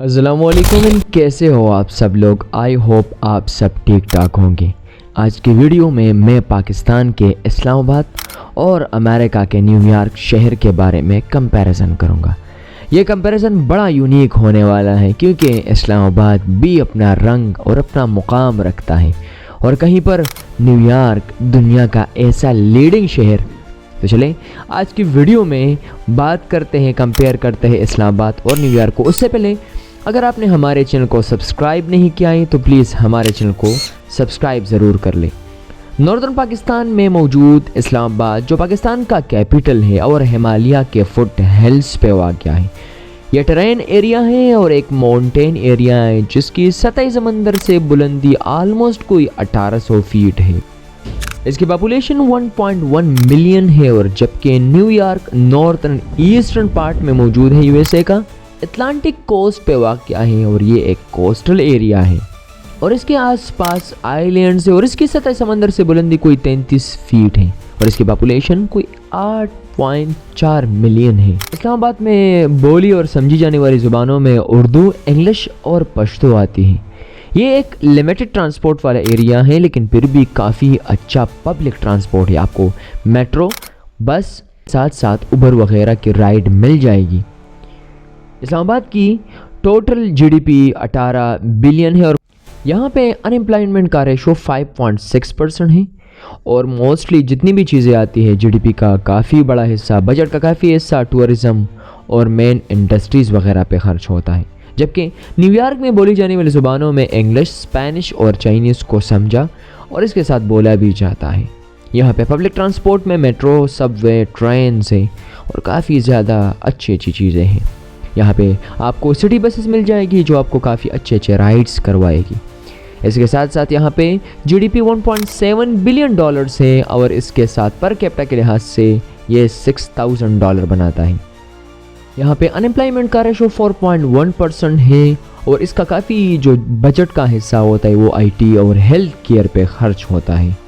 अस्सलामुअलैकुम, कैसे हो आप सब लोग। आई होप आप सब ठीक ठाक होंगे। आज की वीडियो में मैं पाकिस्तान के इस्लामाबाद और अमेरिका के न्यूयॉर्क शहर के बारे में कंपैरिजन करूंगा। ये कंपैरिजन बड़ा यूनिक होने वाला है क्योंकि इस्लामाबाद भी अपना रंग और अपना मुकाम रखता है और कहीं पर न्यूयॉर्क दुनिया का ऐसा लीडिंग शहर। तो चलें आज की वीडियो में बात करते हैं, कंपेयर करते हैं इस्लामाबाद और न्यूयॉर्क को। उससे पहले अगर आपने हमारे चैनल को सब्सक्राइब नहीं किया है तो प्लीज़ हमारे चैनल को सब्सक्राइब ज़रूर कर लें। नॉर्दर्न पाकिस्तान में मौजूद इस्लामाबाद जो पाकिस्तान का कैपिटल है और हिमालय के फुट हिल्स पे वाक़ है। यह टेरेन एरिया है और एक माउंटेन एरिया है जिसकी सतह समंदर से बुलंदी आलमोस्ट कोई 1800 फीट है। इसकी पॉपुलेशन 1.1 मिलियन है और जबकि न्यूयॉर्क नॉर्थर्न ईस्टर्न पार्ट में मौजूद है यूएसए का अटलांटिक कोस्ट पे वाक़या है और ये एक कोस्टल एरिया है और इसके आसपास आइलैंड्स है और इसकी सतह समंदर से बुलंदी कोई 33 फीट है और इसकी पॉपुलेशन कोई 8.4 मिलियन है। इस्लामाबाद में बोली और समझी जाने वाली ज़ुबानों में उर्दू, इंग्लिश और पश्तो आती है। ये एक लिमिटेड ट्रांसपोर्ट वाला एरिया है लेकिन फिर भी काफ़ी अच्छा पब्लिक ट्रांसपोर्ट है। आपको मेट्रो, बस, साथ साथ उबर वगैरह की राइड मिल जाएगी। इस्लामाबाद की टोटल जीडीपी 18 बिलियन है और यहाँ पे अनएम्प्लॉयमेंट का रेशो 5.6% है और मोस्टली जितनी भी चीज़ें आती है जीडीपी का काफ़ी बड़ा हिस्सा, बजट का काफ़ी हिस्सा टूरिज़म और मेन इंडस्ट्रीज़ वगैरह पे खर्च होता है। जबकि न्यूयॉर्क में बोली जाने वाली ज़ुबानों में इंग्लिश, स्पेनिश और चाइनीज़ को समझा और इसके साथ बोला भी जाता है। यहाँ पे पब्लिक ट्रांसपोर्ट में मेट्रो, सबवे, ट्रेन से और काफ़ी ज़्यादा अच्छी चीज़ें हैं। यहाँ पे आपको सिटी बसेस मिल जाएगी जो आपको काफ़ी अच्छे राइड्स करवाएगी। इसके साथ साथ यहाँ पे जीडीपी 1.7 बिलियन डॉलर्स है और इसके साथ पर कैपिटा के लिहाज से ये $6,000 बनाता है। यहाँ पे अनएम्प्लॉयमेंट का रेशो 4.1% है और इसका काफ़ी जो बजट का हिस्सा होता है वो आईटी और हेल्थ केयर पे खर्च होता है।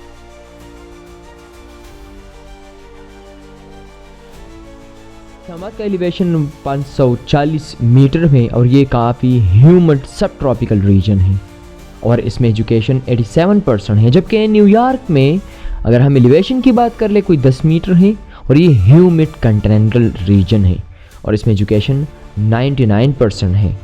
इस्लामाबाद का एलिवेशन 540 मीटर में और ये काफ़ी ह्यूमिड सब ट्रॉपिकल रीजन है और इसमें एजुकेशन 87% है। जबकि न्यूयॉर्क में अगर हम एलिवेशन की बात कर ले कोई 10 मीटर है और ये ह्यूमिड कंटिनेंटल रीजन है और इसमें एजुकेशन 99% है।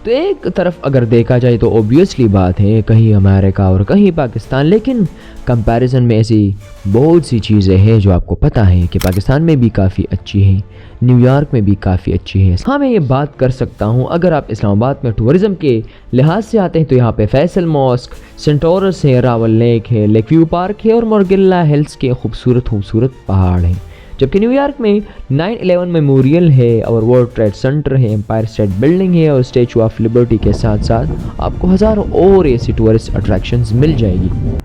तो एक तरफ अगर देखा जाए तो ऑब्वियसली बात है कहीं अमेरिका और कहीं पाकिस्तान, लेकिन कंपैरिजन में ऐसी बहुत सी चीज़ें हैं जो आपको पता है कि पाकिस्तान में भी काफ़ी अच्छी है, न्यूयॉर्क में भी काफ़ी अच्छी है। हाँ, मैं ये बात कर सकता हूँ अगर आप इस्लामाबाद में टूरिज़म के लिहाज से आते हैं तो यहाँ पे फैसल मॉस्क, सेंटोरस है, रावल लेक है, लेक व्यू पार्क है और मोरगिल्ला हिल्स के खूबसूरत पहाड़ हैं। जबकि न्यूयॉर्क में 9/11 मेमोरियल है और वर्ल्ड ट्रेड सेंटर है, एम्पायर स्टेट बिल्डिंग है और स्टैचू ऑफ लिबर्टी के साथ साथ आपको हज़ारों और ऐसी टूरिस्ट अट्रैक्शंस मिल जाएगी।